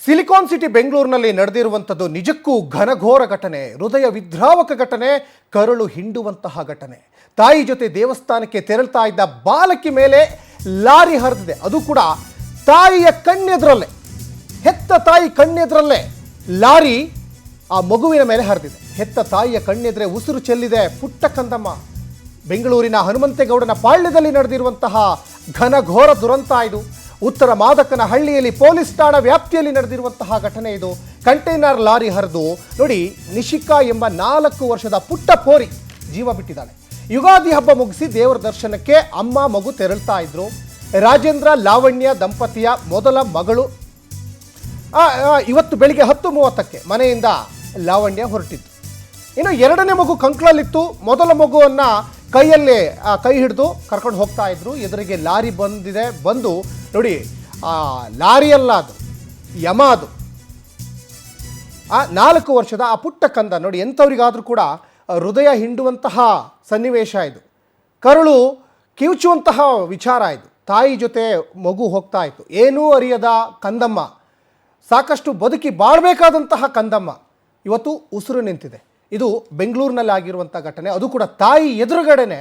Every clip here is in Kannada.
ಸಿಲಿಕಾನ್ ಸಿಟಿ ಬೆಂಗಳೂರಿನಲ್ಲಿ ನಡೆದಿರುವಂಥದ್ದು ನಿಜಕ್ಕೂ ಘನಘೋರ ಘಟನೆ, ಹೃದಯ ವಿದ್ರಾವಕ ಘಟನೆ, ಕರುಳು ಹಿಂಡುವಂತಹ ಘಟನೆ. ತಾಯಿ ಜೊತೆ ದೇವಸ್ಥಾನಕ್ಕೆ ತೆರಳ್ತಾ ಇದ್ದ ಬಾಲಕಿ ಮೇಲೆ ಲಾರಿ ಹರಿದಿದೆ. ಅದು ಕೂಡ ತಾಯಿಯ ಕಣ್ಣೆದ್ರಲ್ಲೇ, ಹೆತ್ತ ತಾಯಿ ಕಣ್ಣೆದ್ರಲ್ಲೇ ಲಾರಿ ಆ ಮಗುವಿನ ಮೇಲೆ ಹರಿದಿದೆ. ಹೆತ್ತ ತಾಯಿಯ ಕಣ್ಣೆದ್ರೆ ಉಸಿರು ಚೆಲ್ಲಿದೆ ಪುಟ್ಟ ಕಂದಮ್ಮ. ಬೆಂಗಳೂರಿನ ಹನುಮಂತೇಗೌಡನ ಪಾಳ್ಯದಲ್ಲಿ ನಡೆದಿರುವಂತಹ ಘನಘೋರ ದುರಂತ ಇದು. ಉತ್ತರ ಮಾದಕನಹಳ್ಳಿಯಲ್ಲಿ ಪೊಲೀಸ್ ಠಾಣಾ ವ್ಯಾಪ್ತಿಯಲ್ಲಿ ನಡೆದಿರುವಂತಹ ಘಟನೆ ಇದು. ಕಂಟೈನರ್ ಲಾರಿ ಹರಿದು ನೋಡಿ, ನಿಶಿಕಾ ಎಂಬ 4 ವರ್ಷದ ಪುಟ್ಟ ಪೋರಿ ಜೀವ ಬಿಟ್ಟಿದ್ದಾಳೆ. ಯುಗಾದಿ ಹಬ್ಬ ಮುಗಿಸಿ ದೇವರ ದರ್ಶನಕ್ಕೆ ಅಮ್ಮ ಮಗು ತೆರಳ್ತಾ ಇದ್ರು. ರಾಜೇಂದ್ರ ಲಾವಣ್ಯ ದಂಪತಿಯ ಮೊದಲ ಮಗಳು ಇವತ್ತು ಬೆಳಿಗ್ಗೆ 10:30ಕ್ಕೆ ಮನೆಯಿಂದ ಲಾವಣ್ಯ ಹೊರಟಿದ್ದು. ಇನ್ನು ಎರಡನೇ ಮಗು ಕಂಕ್ಳಲ್ಲಿತ್ತು. ಮೊದಲ ಮಗುವನ್ನು ಕೈಯಲ್ಲೇ ಕೈ ಹಿಡಿದು ಕರ್ಕೊಂಡು ಹೋಗ್ತಾ ಇದ್ರು. ಎದುರಿಗೆ ಲಾರಿ ಬಂದು ನೋಡಿ, ಲಾರಿ ಅಲ್ಲ, ಅದು ಯಮ. ಅದು 4 ವರ್ಷದ ಆ ಪುಟ್ಟ ಕಂದ ನೋಡಿ, ಎಂಥವ್ರಿಗಾದರೂ ಕೂಡ ಹೃದಯ ಹಿಂಡುವಂತಹ ಸನ್ನಿವೇಶ ಇದು. ಕರುಳು ಕಿವುಚುವಂತಹ ವಿಚಾರ ಇದು. ತಾಯಿ ಜೊತೆ ಮಗು ಹೋಗ್ತಾ ಇತ್ತು. ಏನೂ ಅರಿಯದ ಕಂದಮ್ಮ, ಸಾಕಷ್ಟು ಬದುಕಿ ಬಾಳ್ಬೇಕಾದಂತಹ ಕಂದಮ್ಮ ಇವತ್ತು ಉಸಿರು ನಿಂತಿದೆ. ಇದು ಬೆಂಗಳೂರಿನಲ್ಲಿ ಆಗಿರುವಂಥ ಘಟನೆ. ಅದು ಕೂಡ ತಾಯಿ ಎದುರುಗಡೆನೆ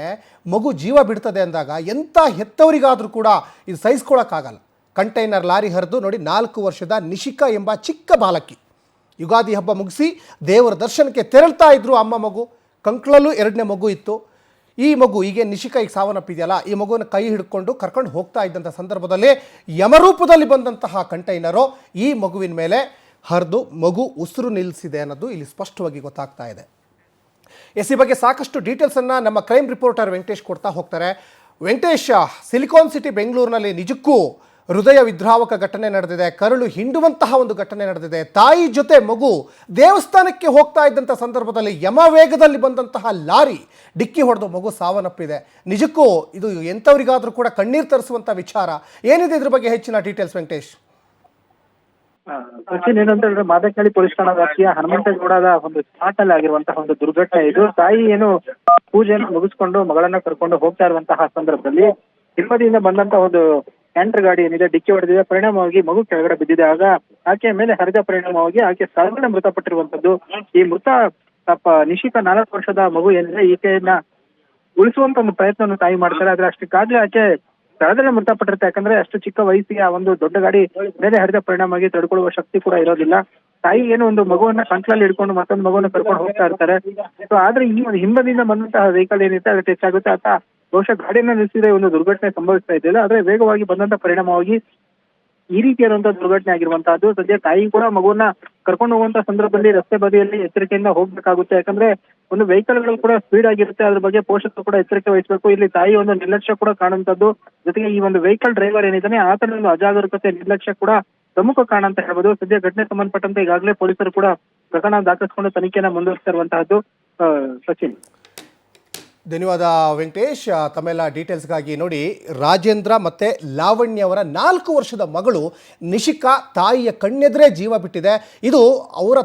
ಮಗು ಜೀವ ಬಿಡ್ತದೆ ಅಂದಾಗ ಎಂಥ ಹೆತ್ತವರಿಗಾದರೂ ಕೂಡ ಇದು ಸಹಿಸ್ಕೊಳ್ಳೋಕ್ಕಾಗಲ್ಲ. ಕಂಟೈನರ್ ಲಾರಿ ಹರಿದು ನೋಡಿ, 4 ವರ್ಷದ ನಿಶಿಕಾ ಎಂಬ ಚಿಕ್ಕ ಬಾಲಕಿ ಯುಗಾದಿ ಹಬ್ಬ ಮುಗಿಸಿ ದೇವರ ದರ್ಶನಕ್ಕೆ ತೆರಳ್ತಾ ಇದ್ರು. ಅಮ್ಮ ಮಗು ಕಂಕ್ಳಲ್ಲೂ 2ನೇ ಮಗು ಇತ್ತು. ಈ ಮಗು ಈಗ ನಿಶಿಕಾ ಈಗ ಸಾವನ್ನಪ್ಪಿದೆಯಲ್ಲ, ಈ ಮಗುವನ್ನು ಕೈ ಹಿಡ್ಕೊಂಡು ಕರ್ಕೊಂಡು ಹೋಗ್ತಾ ಇದ್ದಂಥ ಸಂದರ್ಭದಲ್ಲಿ ಯಮರೂಪದಲ್ಲಿ ಬಂದಂತಹ ಕಂಟೈನರು ಈ ಮಗುವಿನ ಮೇಲೆ ಹರಿದು ಮಗು ಉಸಿರು ನಿಲ್ಲಿಸಿದೆ ಅನ್ನೋದು ಇಲ್ಲಿ ಸ್ಪಷ್ಟವಾಗಿ ಗೊತ್ತಾಗ್ತಾ ಇದೆ. ಈ ಬಗ್ಗೆ ಸಾಕಷ್ಟು ಡೀಟೇಲ್ಸನ್ನು ನಮ್ಮ ಕ್ರೈಮ್ ರಿಪೋರ್ಟರ್ ವೆಂಕಟೇಶ್ ಕೊಡ್ತಾ ಹೋಗ್ತಾರೆ. ವೆಂಕಟೇಶ್, ಸಿಲಿಕಾನ್ ಸಿಟಿ ಬೆಂಗಳೂರಿನಲ್ಲಿ ನಿಜಕ್ಕೂ ಹೃದಯ ವಿದ್ರಾವಕ ಘಟನೆ ನಡೆದಿದೆ, ಕರುಳು ಹಿಂಡುವಂತಹ ಒಂದು ಘಟನೆ ನಡೆದಿದೆ. ತಾಯಿ ಜೊತೆ ಮಗು ದೇವಸ್ಥಾನಕ್ಕೆ ಹೋಗ್ತಾ ಇದ್ದಂಥ ಸಂದರ್ಭದಲ್ಲಿ ಯಮ ವೇಗದಲ್ಲಿ ಬಂದಂತಹ ಲಾರಿ ಡಿಕ್ಕಿ ಹೊಡೆದು ಮಗು ಸಾವನ್ನಪ್ಪಿದೆ. ನಿಜಕ್ಕೂ ಇದು ಎಂಥವರಿಗಾದರೂ ಕೂಡ ಕಣ್ಣೀರು ತರಿಸುವಂಥ ವಿಚಾರ. ಏನಿದೆ ಇದ್ರ ಬಗ್ಗೆ ಹೆಚ್ಚಿನ ಡೀಟೇಲ್ಸ್ ವೆಂಕಟೇಶ್? ಸಚಿನ್, ಏನಂತಂದ್ರೆ ಮಾದಕನಹಳ್ಳಿ ಪೊಲೀಸ್ ಠಾಣಾ ವ್ಯಾಪ್ತಿಯ ಹನುಮಂತೇಗೌಡದ ಒಂದು ಸ್ಪಾಟ್ ಅಲ್ಲಿ ಆಗಿರುವಂತಹ ಒಂದು ದುರ್ಘಟನೆ ಇದು. ತಾಯಿ ಏನು ಪೂಜೆಯನ್ನು ಮುಗಿಸ್ಕೊಂಡು ಮಗಳನ್ನ ಕರ್ಕೊಂಡು ಹೋಗ್ತಾ ಇರುವಂತಹ ಸಂದರ್ಭದಲ್ಲಿ ಹಿಂಬದಿಯಿಂದ ಬಂದಂತಹ ಒಂದು ಕ್ಯಾಂಟರ್ ಗಾಡಿ ಏನಿದೆ ಡಿಕ್ಕಿ ಹೊಡೆದಿದೆ. ಪರಿಣಾಮವಾಗಿ ಮಗು ಕೆಳಗಡೆ ಬಿದ್ದಿದೆ. ಆಗ ಆಕೆಯ ಮೇಲೆ ಹರಿದ ಪರಿಣಾಮವಾಗಿ ಆಕೆ ಸ್ಥಳದಲ್ಲೇ ಮೃತಪಟ್ಟಿರುವಂತದ್ದು. ಈ ಮೃತ ನಿಶಿಕಾ 4 ವರ್ಷದ ಮಗು ಏನಿದೆ, ಈಕೆಯನ್ನ ಉಳಿಸುವಂತ ಒಂದು ಪ್ರಯತ್ನವನ್ನು ತಾಯಿ ಮಾಡ್ತಾರೆ. ಆದ್ರೆ ಅಷ್ಟಕ್ಕಾಗ್ಲೇ ಆಕೆ ಸ್ಥಳದಲ್ಲೇ ಮೃತಪಟ್ಟಿರುತ್ತೆ. ಯಾಕಂದ್ರೆ ಅಷ್ಟು ಚಿಕ್ಕ ವಯಸ್ಸಿಗೆ ಆ ಒಂದು ದೊಡ್ಡ ಗಾಡಿ ಮೇಲೆ ಹರಿದ ಪರಿಣಾಮವಾಗಿ ತಡ್ಕೊಳ್ಳುವ ಶಕ್ತಿ ಕೂಡ ಇರೋದಿಲ್ಲ. ತಾಯಿ ಏನು ಒಂದು ಮಗುವನ್ನ ಕಂಕ್ಳಲ್ಲಿ ಹಿಡ್ಕೊಂಡು ಮತ್ತೊಂದು ಮಗುವನ್ನ ಕರ್ಕೊಂಡು ಹೋಗ್ತಾ ಇರ್ತಾರೆ. ಸೊ ಆದ್ರೆ ಈ ಒಂದು ಹಿಂಬದಿಯಿಂದ ಬಂದಂತಹ ವೆಹಿಕಲ್ ಏನಿದೆ ಅದಕ್ಕೆ ಹೆಚ್ಚಾಗುತ್ತೆ. ಆತ ಬಹುಶಃ ಗಾಡಿಯನ್ನ ನಿಲ್ಲಿಸಿದ್ರೆ ಒಂದು ದುರ್ಘಟನೆ ಸಂಭವಿಸ್ತಾ ಇದ್ದಿಲ್ಲ. ಆದ್ರೆ ವೇಗವಾಗಿ ಬಂದಂತ ಪರಿಣಾಮವಾಗಿ ಈ ರೀತಿಯಾದಂತಹ ದುರ್ಘಟನೆ ಆಗಿರುವಂತಹದ್ದು. ಸದ್ಯ ತಾಯಿ ಕೂಡ ಮಗುವನ್ನ ಕರ್ಕೊಂಡು ಹೋಗುವಂತ ಸಂದರ್ಭದಲ್ಲಿ ರಸ್ತೆ ಬದಿಯಲ್ಲಿ ಎಚ್ಚರಿಕೆಯಿಂದ ಹೋಗ್ಬೇಕಾಗುತ್ತೆ. ಯಾಕಂದ್ರೆ ಒಂದು ವೆಹಿಕಲ್ಗಳು ಕೂಡ ಸ್ಪೀಡ್ ಆಗಿರುತ್ತೆ. ಅದ್ರ ಬಗ್ಗೆ ಪೋಷಕರು ಕೂಡ ಎಚ್ಚರಿಕೆ ವಹಿಸಬೇಕು. ಇಲ್ಲಿ ತಾಯಿ ಒಂದು ನಿರ್ಲಕ್ಷ್ಯ ಕೂಡ ಕಾಣುವಂತದ್ದು. ಜೊತೆಗೆ ಈ ಒಂದು ವೆಹಿಕಲ್ ಡ್ರೈವರ್ ಏನಿದ್ದಾನೆ ಆತನ ಒಂದು ಅಜಾಗರೂಕತೆ, ನಿರ್ಲಕ್ಷ್ಯ ಕೂಡ ಪ್ರಮುಖ ಕಾರಣ ಅಂತ ಹೇಳ್ಬೋದು. ಸದ್ಯ ಘಟನೆ ಸಂಬಂಧಪಟ್ಟಂತೆ ಈಗಾಗಲೇ ಪೊಲೀಸರು ಕೂಡ ಪ್ರಕರಣ ದಾಖಲಿಸಿಕೊಂಡು ತನಿಖೆಯನ್ನ ಮುಂದುವರಿಸ್ತಾ ಇರುವಂತಹದ್ದು. ಸಚಿನ್, ಧನ್ಯವಾದ ವೆಂಕಟೇಶ್ ತಮ್ಮೆಲ್ಲ ಡೀಟೇಲ್ಸ್ಗಾಗಿ. ನೋಡಿ, ರಾಜೇಂದ್ರ ಮತ್ತು ಲಾವಣ್ಯ ಅವರ 4 ವರ್ಷದ ಮಗಳು ನಿಶಿಕಾ ತಾಯಿಯ ಕಣ್ಣೆದ್ರೆ ಜೀವ ಬಿಟ್ಟಿದೆ. ಇದು ಅವರ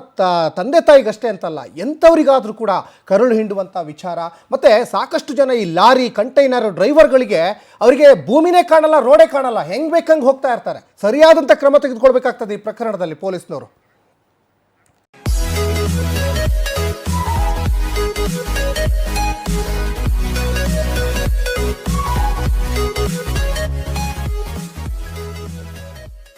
ತಂದೆ ತಾಯಿಗಷ್ಟೇ ಅಂತಲ್ಲ, ಎಂಥವರಿಗಾದರೂ ಕೂಡ ಕರುಳು ಹಿಂಡುವಂಥ ವಿಚಾರ. ಮತ್ತು ಸಾಕಷ್ಟು ಜನ ಈ ಲಾರಿ ಕಂಟೈನರ್ ಡ್ರೈವರ್ಗಳಿಗೆ ಅವರಿಗೆ ಭೂಮಿನೇ ಕಾಣಲ್ಲ, ರೋಡೇ ಕಾಣಲ್ಲ, ಹೆಂಗೆ ಬೇಕಂಗೆ ಹೋಗ್ತಾ ಇರ್ತಾರೆ. ಸರಿಯಾದಂಥ ಕ್ರಮ ತೆಗೆದುಕೊಳ್ಬೇಕಾಗ್ತದೆ ಈ ಪ್ರಕರಣದಲ್ಲಿ ಪೊಲೀಸ್ನವರು.